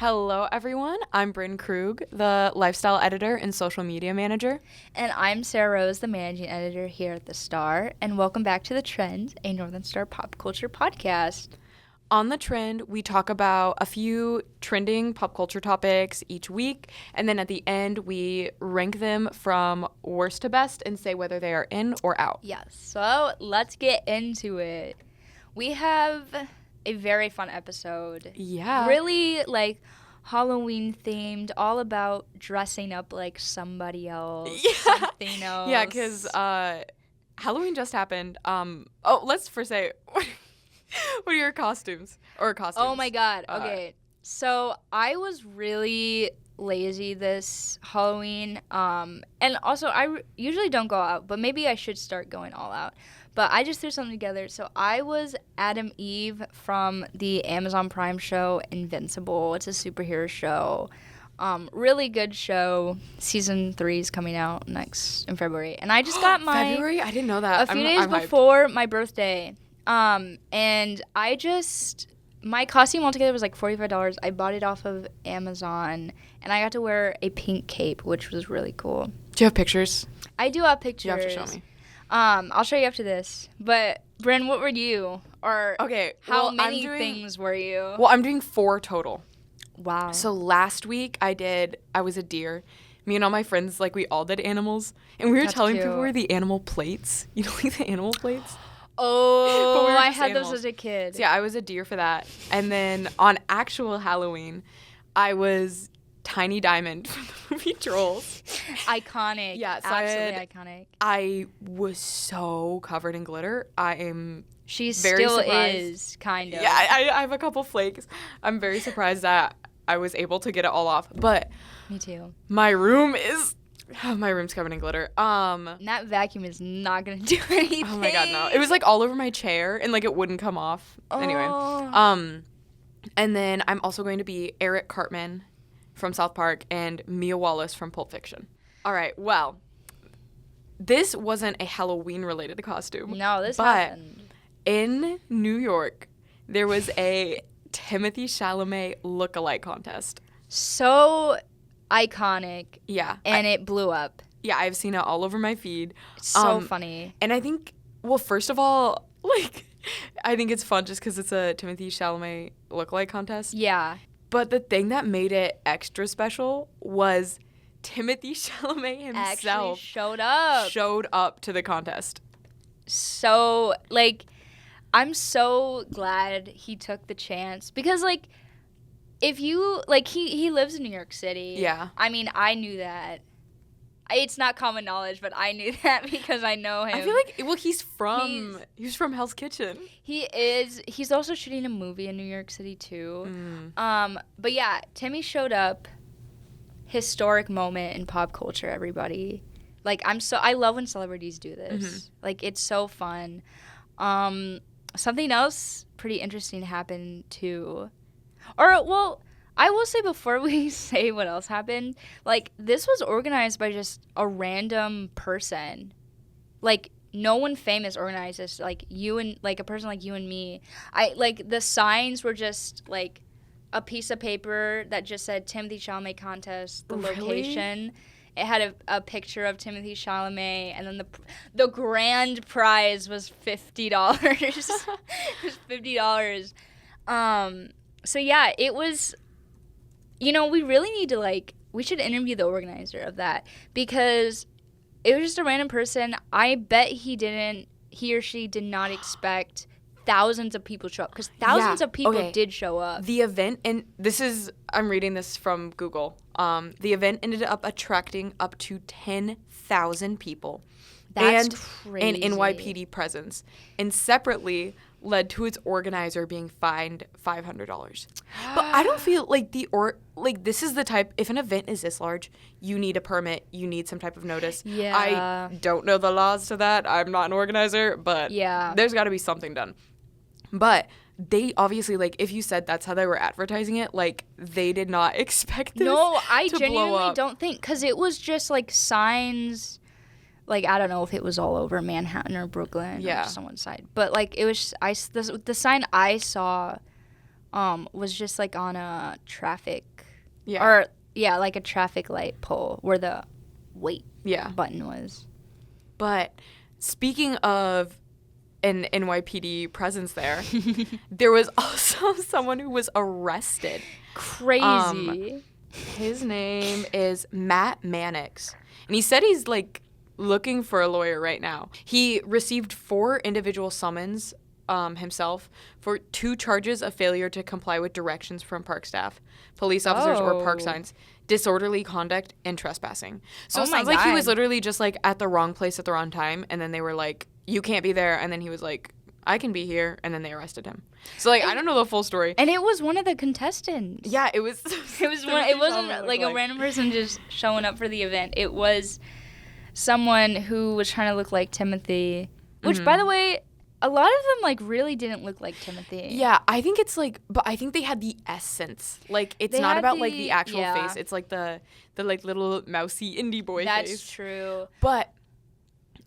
Hello, everyone. I'm Bryn Krug, the lifestyle editor and social media manager. And I'm Sarah Rose, the managing editor here at The Star. And welcome back to The Trend, a Northern Star pop culture podcast. On The Trend, we talk about a few trending pop culture topics each week. And then at the end, we rank them from worst to best and say whether they are in or out. Yes. So let's get into it. We have a very fun episode. Yeah. Really Halloween themed, all about dressing up like somebody else, something else. Yeah, because Halloween just happened. Let's first say, what are your costumes? Oh my God. Okay. So I was really lazy this Halloween. And also I usually don't go out, but maybe I should start going all out. But I just threw something together. So I was Adam Eve from the Amazon Prime show Invincible. It's a superhero show. Really good show. Season 3 is coming out in February. And I just got February? I didn't know that. A few days before my birthday. And my costume altogether was like $45. I bought it off of Amazon. And I got to wear a pink cape, which was really cool. Do you have pictures? I do have pictures. You have to show me. I'll show you after this. But, Bryn, what were you? Or how many things were you? Well, I'm doing 4 total. Wow. So last week I was a deer. Me and all my friends, we all did animals. And we were telling people we were the animal plates. You know, the animal plates? Oh, we I had those as a kid. So yeah, I was a deer for that. And then on actual Halloween, I was Tiny Diamond from the movie Trolls. Iconic. Yeah, so absolutely iconic. I was so covered in glitter. She very still surprised. Is, kind of. Yeah, I have a couple flakes. I'm very surprised that I was able to get it all off. But me too. My room's covered in glitter. That vacuum is not gonna do anything. Oh my God, no. It was all over my chair and it wouldn't come off. Anyway. And then I'm also going to be Eric Cartman from South Park and Mia Wallace from Pulp Fiction. All right, well, this wasn't a Halloween-related costume. No, this happened. In New York, there was a Timothée Chalamet look-alike contest. So iconic. Yeah. And it blew up. Yeah, I've seen it all over my feed. It's so funny. And I think, well, first of all, I think it's fun just because it's a Timothée Chalamet look-alike contest. Yeah. But the thing that made it extra special was Timothée Chalamet himself showed up to the contest. So, I'm so glad he took the chance because, if you, he lives in New York City. Yeah. I mean, I knew that. It's not common knowledge, but I knew that because I know him. I feel he's from Hell's Kitchen. He is. He's also shooting a movie in New York City too. But yeah, Timmy showed up. Historic moment in pop culture, everybody. I love when celebrities do this. Mm-hmm. It's so fun. Something else pretty interesting happened too. I will say before we say what else happened, this was organized by just a random person. No one famous organized this, you and, a person like you and me. The signs were just, a piece of paper that just said Timothée Chalamet contest, the location. It had a picture of Timothée Chalamet, and then the grand prize was $50. It was $50. So yeah, it was... we really need to, we should interview the organizer of that because it was just a random person. I bet he or she did not expect thousands of people to show up because thousands of people did show up. The event, and I'm reading this from Google. The event ended up attracting up to 10,000 people. That's crazy. And NYPD presence. And separately led to its organizer being fined $500. But I don't feel this is the type, if an event is this large, you need a permit, you need some type of notice. Yeah. I don't know the laws to that. I'm not an organizer, but there's got to be something done. But they obviously, if you said that's how they were advertising it, they did not expect this I to genuinely blow up. don't think, because it was just, signs... I don't know if it was all over Manhattan or Brooklyn or just on one side. But, it was... the sign I saw was just like on a traffic, Yeah. like a traffic light pole where the wait Yeah. button was. But speaking of an NYPD presence there was also someone who was arrested. Crazy. His name is Matt Mannix. And he said he's, like, looking for a lawyer right now. He received 4 individual summons himself for 2 charges of failure to comply with directions from park staff, police officers, or park signs, disorderly conduct, and trespassing. So it sounds like he was literally just, like, at the wrong place at the wrong time, and then they were like, you can't be there, and then he was like, I can be here, and then they arrested him. So, like, I don't know the full story. And it was one of the contestants. Yeah, it was. It wasn't like a random person just showing up for the event. It was someone who was trying to look like Timothy, which, by the way, a lot of them, like, really didn't look like Timothy. Yeah, I think it's, like, but I think they had the essence. Like, it's not about, like, the actual face. It's, like, the like, little mousy indie boy face. That's true. But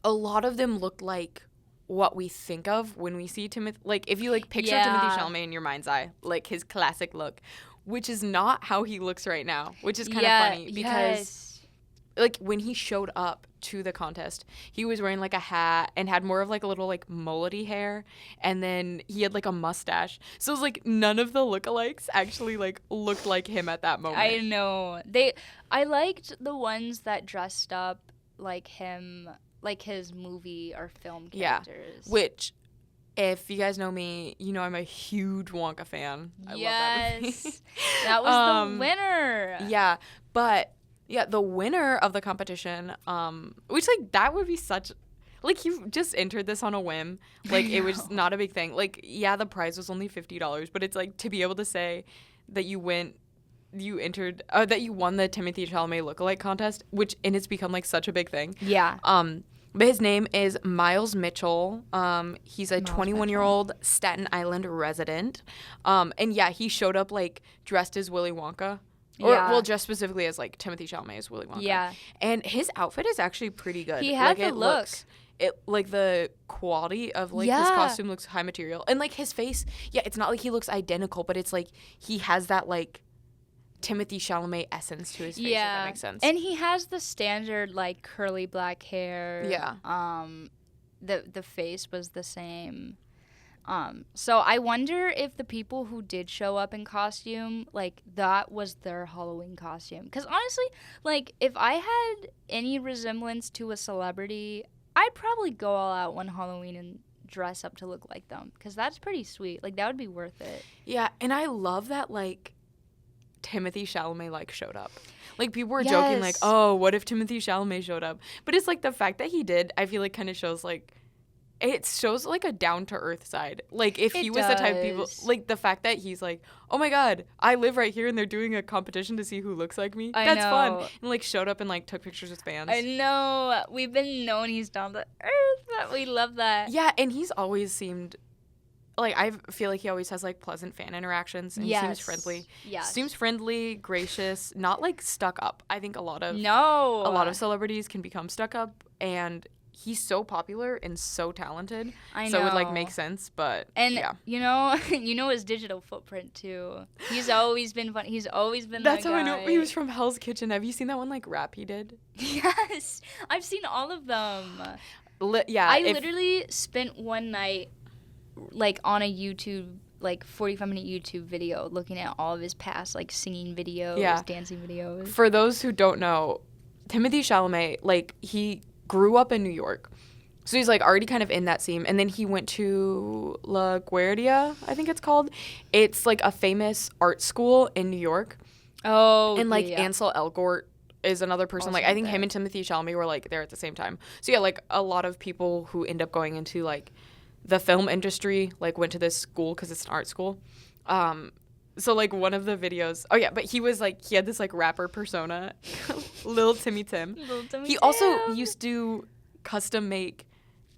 a lot of them looked like what we think of when we see Timothy. Like, if you, like, picture Timothy Chalamet in your mind's eye, like, his classic look, which is not how he looks right now, which is kind of funny because, like, when he showed up to the contest, he was wearing, like, a hat and had more of, like, a little, like, mullety hair, and then he had, like, a mustache. So it was, like, none of the lookalikes actually, like, looked like him at that moment. I know. I liked the ones that dressed up like him, like his movie or film characters. Yeah, which, if you guys know me, you know I'm a huge Wonka fan. I love that movie. That was the winner. Yeah, but yeah, the winner of the competition, which, like, that would be such, like, he just entered this on a whim. Like, it was not a big thing. Like, yeah, the prize was only $50, but it's, like, to be able to say that you won the Timothy Chalamet lookalike contest, and it's become, like, such a big thing. Yeah. But his name is Miles Mitchell. He's a 21-year-old Staten Island resident. And yeah, he showed up, like, dressed as Willy Wonka. Dressed specifically as, like, Timothy Chalamet as Willy Wonka. Yeah. And his outfit is actually pretty good. He had the look. Like, the quality of, like, his costume looks high material. And, like, his face, it's not like he looks identical, but it's, like, he has that, like, Timothy Chalamet essence to his face, if that makes sense. And he has the standard, like, curly black hair. Yeah. The face was the same. So I wonder if the people who did show up in costume, like, that was their Halloween costume. Because honestly, like, if I had any resemblance to a celebrity, I'd probably go all out one Halloween and dress up to look like them. Because that's pretty sweet. Like, that would be worth it. Yeah, and I love that, like, Timothy Chalamet, like, showed up. Like, people were joking, like, oh, what if Timothy Chalamet showed up? But it's, like, the fact that he did, I feel like, kind of shows, like, it shows, like, a down-to-earth side. Like, if he was the type of people, like, the fact that he's like, oh, my God, I live right here, and they're doing a competition to see who looks like me. That's fun. And, like, showed up and, like, took pictures with fans. I know. We've been knowing he's down to earth, but we love that. Yeah, and he's always seemed, like, I feel like he always has, like, pleasant fan interactions, and he seems friendly. Yes. Seems friendly, gracious, not, like, stuck up. I think a lot of celebrities can become stuck up, and he's so popular and so talented. I know. So it would, like, make sense, but, you know his digital footprint, too. He's always been fun. He's always been That's that how guy. I know he was from Hell's Kitchen. Have you seen that one, like, rap he did? Yes. I've seen all of them. I literally spent one night, like, on a YouTube, like, 45-minute YouTube video looking at all of his past, like, singing videos, dancing videos. For those who don't know, Timothy Chalamet, like, he grew up in New York. So he's, like, already kind of in that scene. And then he went to La Guardia, I think it's called. It's, like, a famous art school in New York. Oh, and, like, Ansel Elgort is another person. Also like, I think him and Timothy Chalamet were, like, there at the same time. So, yeah, like, a lot of people who end up going into, like, the film industry, like, went to this school because it's an art school. So, like, one of the videos, but he was, like, he had this, like, rapper persona, Lil Timmy Tim. He also used to custom make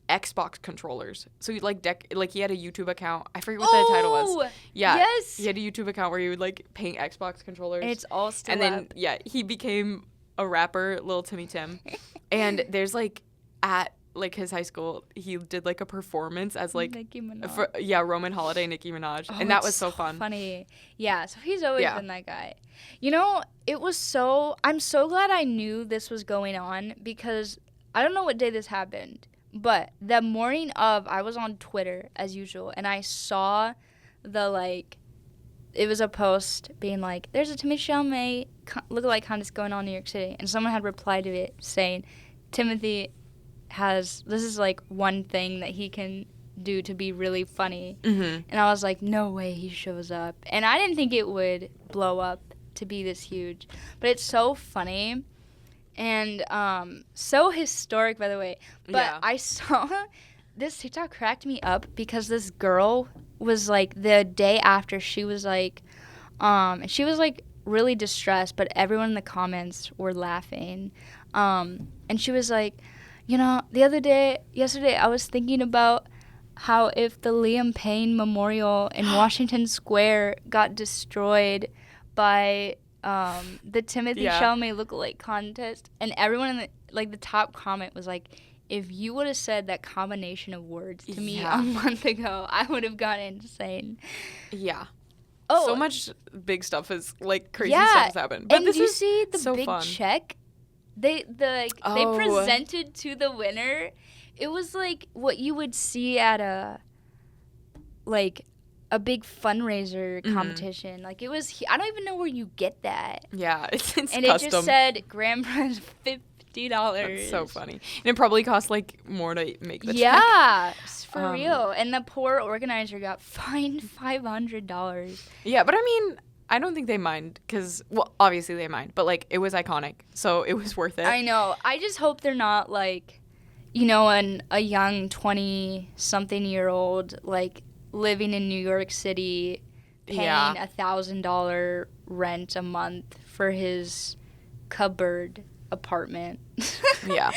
Xbox controllers. So he, like, he had a YouTube account. I forget what the title was. Yeah. Yes. He had a YouTube account where he would, like, paint Xbox controllers. And it's all still And then, he became a rapper, Lil Timmy Tim. And there's, like, at like his high school, he did like a performance as like Nicki Minaj. Roman Holiday, Nicki Minaj, Oh, and that it's was so fun. Funny. Yeah, so he's always been that guy. You know, I'm so glad I knew this was going on because I don't know what day this happened, but the morning of, I was on Twitter as usual, and I saw it was a post being like, there's a Timothée Chalamet lookalike contest going on in New York City, and someone had replied to it saying, Timothy this is like one thing that he can do to be really funny. And I was like, no way he shows up. And I didn't think it would blow up to be this huge, but it's so funny and so historic, by the way. But I saw this TikTok cracked me up because this girl was like, the day after, she was like really distressed, but everyone in the comments were laughing. And she was like, you know, yesterday I was thinking about how if the Liam Payne Memorial in Washington Square got destroyed by the Timothée Chalamet lookalike contest, and everyone in the top comment was like, if you would have said that combination of words to me a month ago, I would have gone insane. Yeah. Oh, so much big stuff is like crazy stuff has happened. But and this you see the so big fun. Check they presented to the winner. It was like what you would see at a big fundraiser competition. Like it was, I don't even know where you get that. Yeah, it's and custom. It just said grand prize $50. That's so funny. And it probably cost like more to make the check. Yeah, for real. And the poor organizer got fined $500. Yeah, but I mean, I don't think they mind because, well, obviously they mind, but like it was iconic, so it was worth it. I know. I just hope they're not like, you know, a young 20-something-year-old like living in New York City, paying $1,000 rent a month for his cupboard apartment. Yeah.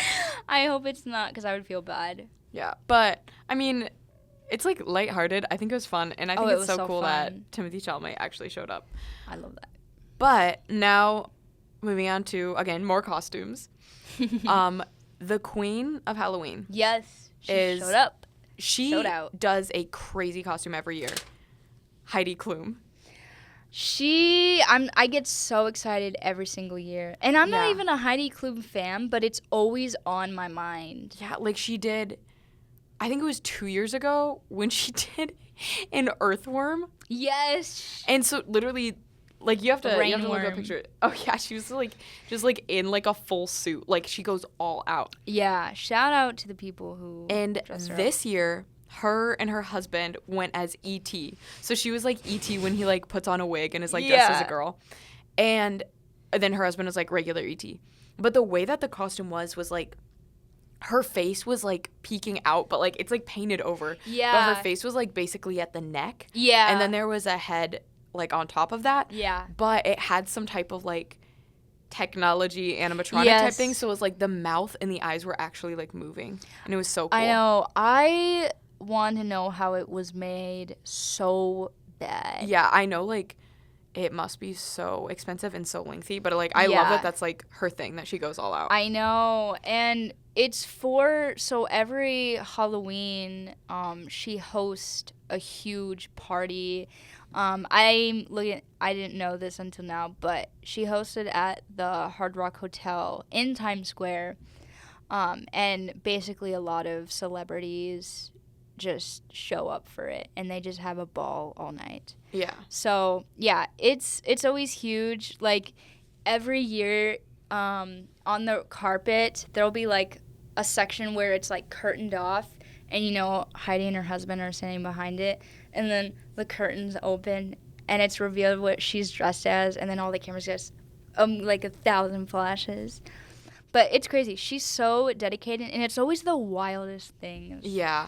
I hope it's not, because I would feel bad. Yeah, but I mean, it's like lighthearted. I think it was fun, and I think it's so cool that Timothée Chalamet actually showed up. I love that. But now, moving on to, again, more costumes. The Queen of Halloween. Yes, she showed up. She does a crazy costume every year. Heidi Klum. I get so excited every single year. And I'm not even a Heidi Klum fan, but it's always on my mind. Yeah, like she did, I think it was 2 years ago when she did an earthworm. Yes. And so literally, like you have to look at a picture. Oh yeah, she was like just like in like a full suit. Like she goes all out. Yeah, shout out to the people who dress her this up. Year, her and her husband went as E.T. So she was like E.T. when he like puts on a wig and is like dressed as a girl. And then her husband was like regular E.T. But the way that the costume was like her face was like peeking out, but like it's like painted over. Yeah. But her face was like basically at the neck. Yeah. And then there was a head like on top of that. Yeah. But it had some type of like technology animatronic type thing. So it was like the mouth and the eyes were actually like moving. And it was so cool. I know. I want to know how it was made so bad. Yeah, I know, like, it must be so expensive and so lengthy, but, like, I love that that's, like, her thing, that she goes all out. I know, and it's so every Halloween, she hosts a huge party. I didn't know this until now, but she hosted at the Hard Rock Hotel in Times Square, and basically a lot of celebrities just show up for it, and they just have a ball all night. Yeah. So yeah, it's always huge. Like every year, on the carpet there'll be like a section where it's like curtained off, and you know Heidi and her husband are standing behind it, and then the curtains open and it's revealed what she's dressed as, and then all the cameras just like 1,000 flashes. But it's crazy. She's so dedicated, and it's always the wildest things. Yeah.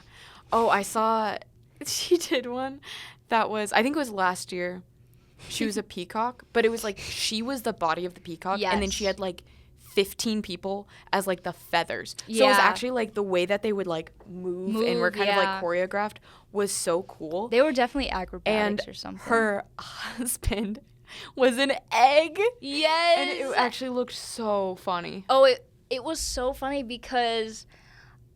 Oh, I saw she did one that was, I think it was last year. She was a peacock, but it was like she was the body of the peacock, and then she had like 15 people as like the feathers. So it was actually like the way that they would like move and were kind of like choreographed was so cool. They were definitely acrobatics or something. Her husband was an egg. Yes. And it actually looked so funny. Oh, it was so funny because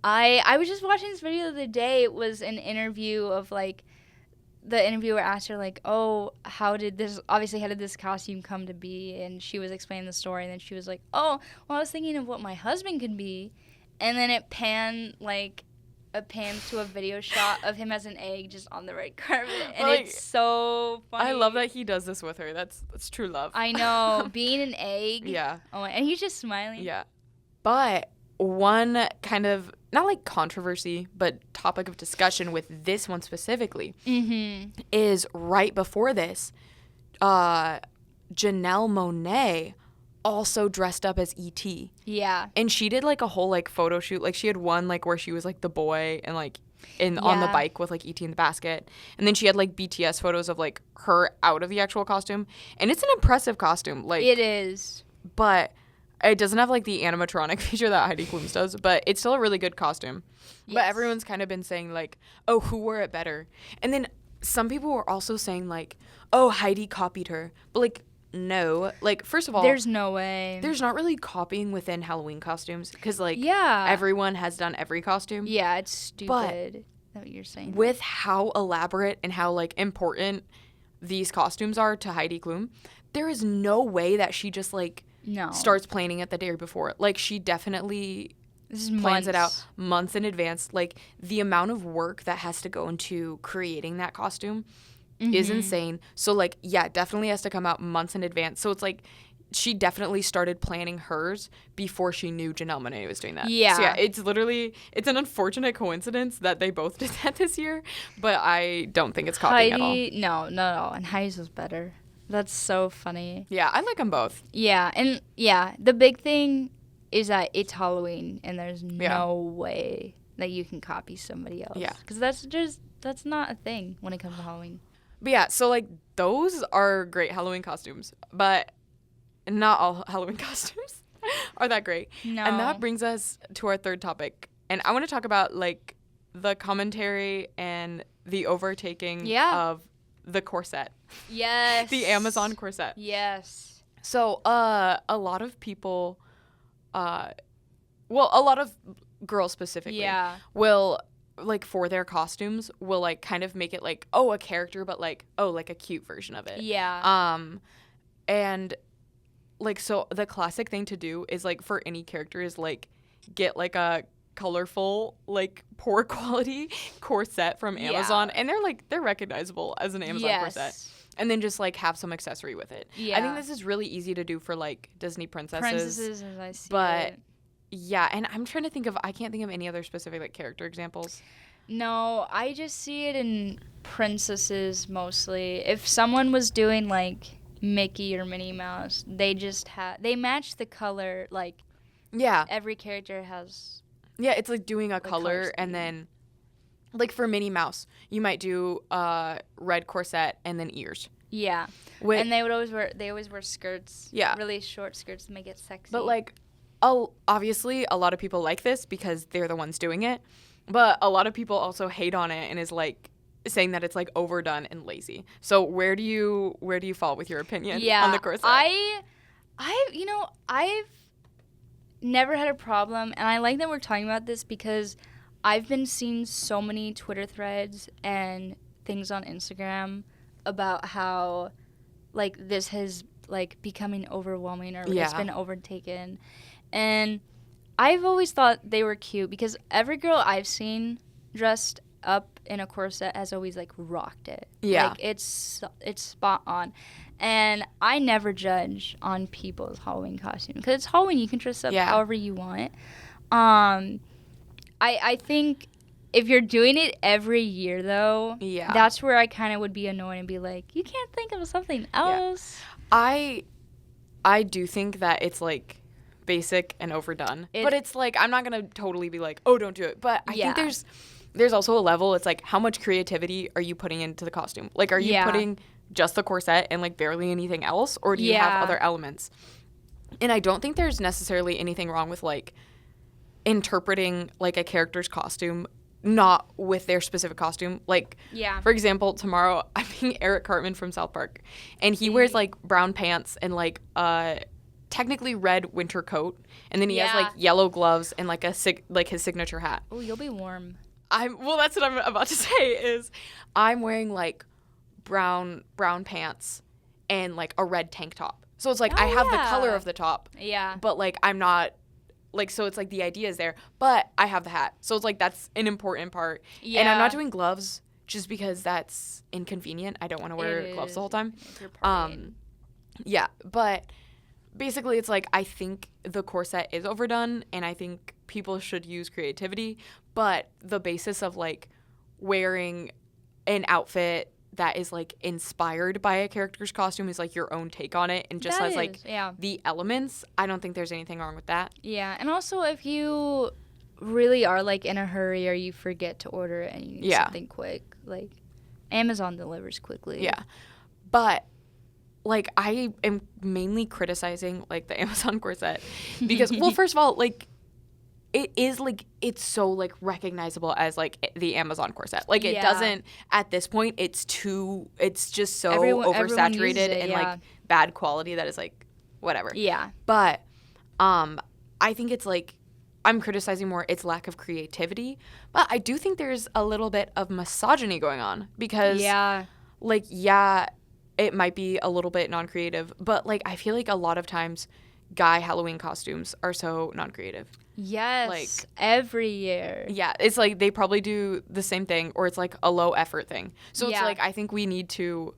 I was just watching this video the other day. It was an interview of like, the interviewer asked her like, oh, how did this costume come to be? And she was explaining the story, and then she was like, oh, well, I was thinking of what my husband could be. And then it pans to a video shot of him as an egg just on the red carpet, and like, it's so funny. I love that he does this with her. That's true love. I know, being an egg. Yeah. Oh, and he's just smiling. Yeah. But one kind of, not like controversy, but topic of discussion with this one specifically is right before this, Janelle Monáe also dressed up as E.T. Yeah. And she did like a whole like photo shoot. Like she had one like where she was like the boy and like on the bike with like E.T. in the basket. And then she had like BTS photos of like her out of the actual costume. And it's an impressive costume. Like it is. But it doesn't have like the animatronic feature that Heidi Klum does, but it's still a really good costume. Yes. But everyone's kind of been saying like, oh, who wore it better? And then some people were also saying like, oh, Heidi copied her. But like, no. Like, first of all, there's no way. There's not really copying within Halloween costumes because like everyone has done every costume. Yeah, it's stupid. But what you're saying. With how elaborate and how like important these costumes are to Heidi Klum, there is no way that she just like starts planning it the day before. Like she definitely plans it out months in advance. Like the amount of work that has to go into creating that costume is insane. So like, yeah, definitely has to come out months in advance. So it's like she definitely started planning hers before she knew Janelle Monáe was doing that. Yeah. So yeah, it's an unfortunate coincidence that they both did that this year, but I don't think it's copying at all. No. And Heidi's was better. That's so funny. Yeah, I like them both. Yeah, and yeah, the big thing is that it's Halloween, and there's no way that you can copy somebody else. Yeah. Because that's not a thing when it comes to Halloween. But yeah, so like those are great Halloween costumes, but not all Halloween costumes are that great. No. And that brings us to our third topic. And I want to talk about like the commentary and the overtaking of the corset. Yes. The Amazon corset. Yes. So a lot of people, a lot of girls specifically will, like, for their costumes, will, like, kind of make it, like, oh, a character, but, like, oh, like, a cute version of it. Yeah. And, like, so the classic thing to do is, like, for any character is, like, get, like, a colorful, like, poor quality corset from Amazon. And they're recognizable as an Amazon corset. And then just, like, have some accessory with it. Yeah. I think this is really easy to do for, like, Disney princesses. Princesses, as I see but it. Yeah, and I'm trying to think of, I can't think of any other specific, like, character examples. No, I just see it in princesses mostly. If someone was doing, like, Mickey or Minnie Mouse, they match the color, like, every character has. Yeah, it's like doing a color and then, like, for Minnie Mouse, you might do red corset and then ears. Yeah. And they always wear skirts. Yeah. Really short skirts to make it sexy. But, like, obviously a lot of people like this because they're the ones doing it. But a lot of people also hate on it and is, like, saying that it's, like, overdone and lazy. So where do you fall with your opinion on the corset? I've never had a problem, and I like that we're talking about this because I've been seeing so many Twitter threads and things on Instagram about how, like, this has, like, becoming overwhelming or it's been overtaken. And I've always thought they were cute because every girl I've seen dressed up in a corset has always, like, rocked it. Yeah. Like, it's spot on. And I never judge on people's Halloween costume because it's Halloween. You can dress up however you want. I think if you're doing it every year, though, that's where I kind of would be annoyed and be like, you can't think of something else. Yeah. I do think that it's, like, basic and overdone. But it's, like, I'm not going to totally be like, oh, don't do it. But I think there's also a level. It's, like, how much creativity are you putting into the costume? Like, are you putting just the corset and, like, barely anything else? Or do you have other elements? And I don't think there's necessarily anything wrong with, like, interpreting, like, a character's costume not with their specific costume. Like, for example, tomorrow I'm being Eric Cartman from South Park, and he wears, like, brown pants and, like, a technically red winter coat, and then he has like yellow gloves and like like his signature hat. Oh, you'll be warm. Well, that's what I'm about to say is I'm wearing like brown pants and like a red tank top. So it's like I have the color of the top. Yeah. But like I'm not like, so it's like the idea is there, but I have the hat. So it's like that's an important part. Yeah. And I'm not doing gloves just because that's inconvenient. I don't want to wear gloves the whole time. Yeah, but basically it's like I think the corset is overdone and I think people should use creativity, but the basis of like wearing an outfit that is like inspired by a character's costume is like your own take on it and just has like the elements. I don't think there's anything wrong with that. Yeah, and also if you really are like in a hurry or you forget to order it and you need something quick, like Amazon delivers quickly. Yeah, but like I am mainly criticizing like the Amazon corset because well, first of all, like it is like it's so like recognizable as like the Amazon corset. Like it doesn't at this point. It's just so oversaturated and like bad quality that is like whatever. Yeah. But I think it's like I'm criticizing more its lack of creativity. But I do think there's a little bit of misogyny going on because it might be a little bit non-creative, but like I feel like a lot of times guy Halloween costumes are so non-creative. Yes, like every year. Yeah, it's like they probably do the same thing or it's like a low effort thing. So it's like I think we need to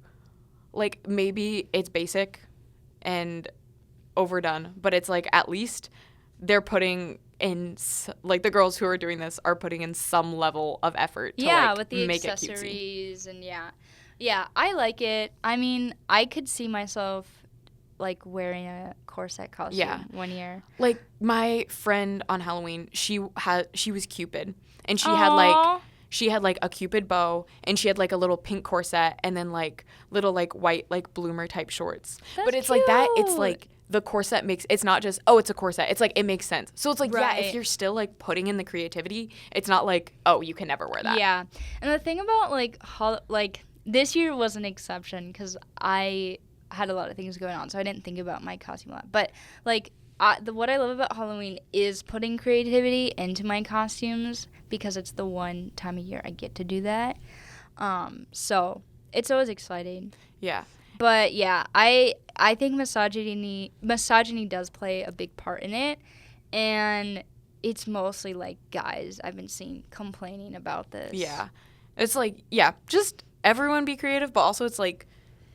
like maybe it's basic and overdone, but it's like at least they're putting in like the girls who are doing this are putting in some level of effort to like with the make accessories and Yeah, I like it. I mean, I could see myself like wearing a corset costume one year. Like my friend on Halloween, she was Cupid, and she had like a Cupid bow, and she had like a little pink corset, and then like little like white like bloomer type shorts. But it's cute. Like that. It's like the corset it's not just it's a corset. It's like it makes sense. So it's like if you're still like putting in the creativity, it's not like you can never wear that. Yeah, and the thing about like this year was an exception because I had a lot of things going on, so I didn't think about my costume a lot. But, like, what I love about Halloween is putting creativity into my costumes because it's the one time a year I get to do that. So it's always exciting. Yeah. But, yeah, I think misogyny does play a big part in it, and it's mostly, like, guys I've been seeing complaining about this. Yeah. It's like, just everyone be creative, but also it's like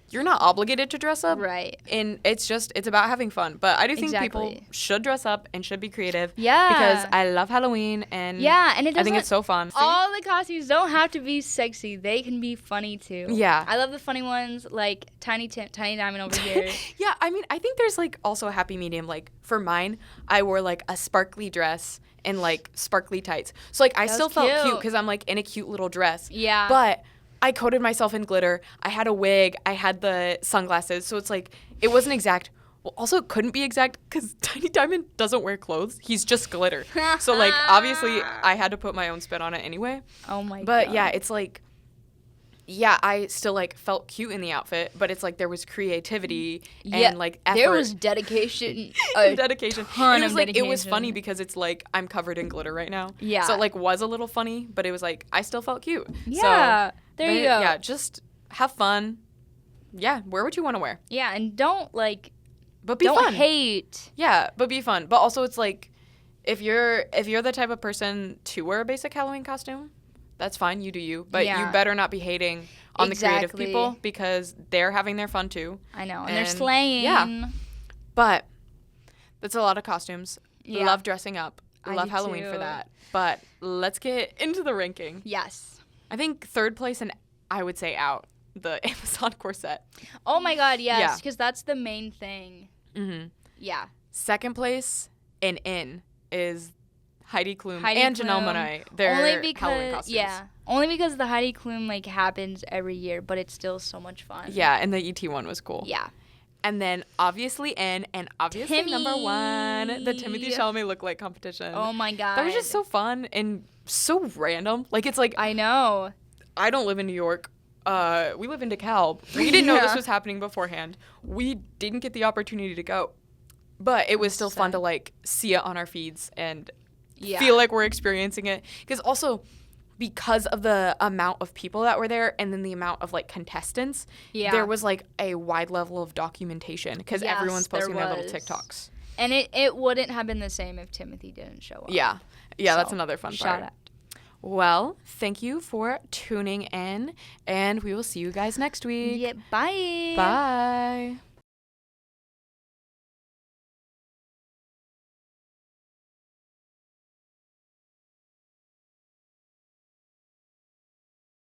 you're not obligated to dress up. Right. And it's about having fun. But I do think people should dress up and should be creative. Yeah. Because I love Halloween and and I think it's so fun. All the costumes don't have to be sexy. They can be funny too. Yeah. I love the funny ones like Tiny Diamond over here. Yeah, I mean, I think there's like also a happy medium. Like for mine, I wore like a sparkly dress and like sparkly tights. So like I still felt cute because I'm like in a cute little dress. Yeah. But I coated myself in glitter. I had a wig. I had the sunglasses. So it's like, it wasn't exact. Well, also it couldn't be exact because Tiny Diamond doesn't wear clothes. He's just glitter. So like, obviously I had to put my own spin on it anyway. Oh my God. But yeah, it's like, I still like felt cute in the outfit, but it's like there was creativity and like effort. There was dedication. Dedication. It was funny because it's like I'm covered in glitter right now. Yeah. So it like was a little funny, but it was like I still felt cute. Yeah. So, there you go. Yeah, just have fun. Yeah, wear what you want to wear. Yeah, and don't like but be fun. Hate. Yeah, but be fun. But also it's like if you're the type of person to wear a basic Halloween costume, that's fine, you do you. But you better not be hating on the creative people because they're having their fun too. I know, and they're slaying. Yeah. But that's a lot of costumes. Yeah. Love dressing up. Love Halloween for that. But let's get into the ranking. Yes. I think third place, and I would say out, the Amazon corset. Oh my God, yes, because that's the main thing. Mm-hmm. Yeah. Second place and in is Heidi Klum and Janelle Monáe. Their Halloween costumes. Yeah. Only because the Heidi Klum like happens every year, but it's still so much fun. Yeah, and the ET one was cool. Yeah. And then obviously in and obviously number one, the Timothée Chalamet look-like competition. Oh my God. That was just so fun and so random. Like it's like I know. I don't live in New York. We live in DeKalb. We didn't know this was happening beforehand. We didn't get the opportunity to go. But it was still fun to like see it on our feeds and feel like we're experiencing it. Because of the amount of people that were there and then the amount of like contestants, there was like a wide level of documentation because everyone's posting their little TikToks. And it wouldn't have been the same if Timothy didn't show up. Yeah, so, that's another fun part. Shout out. Well, thank you for tuning in, and we will see you guys next week. Yeah, bye. Bye.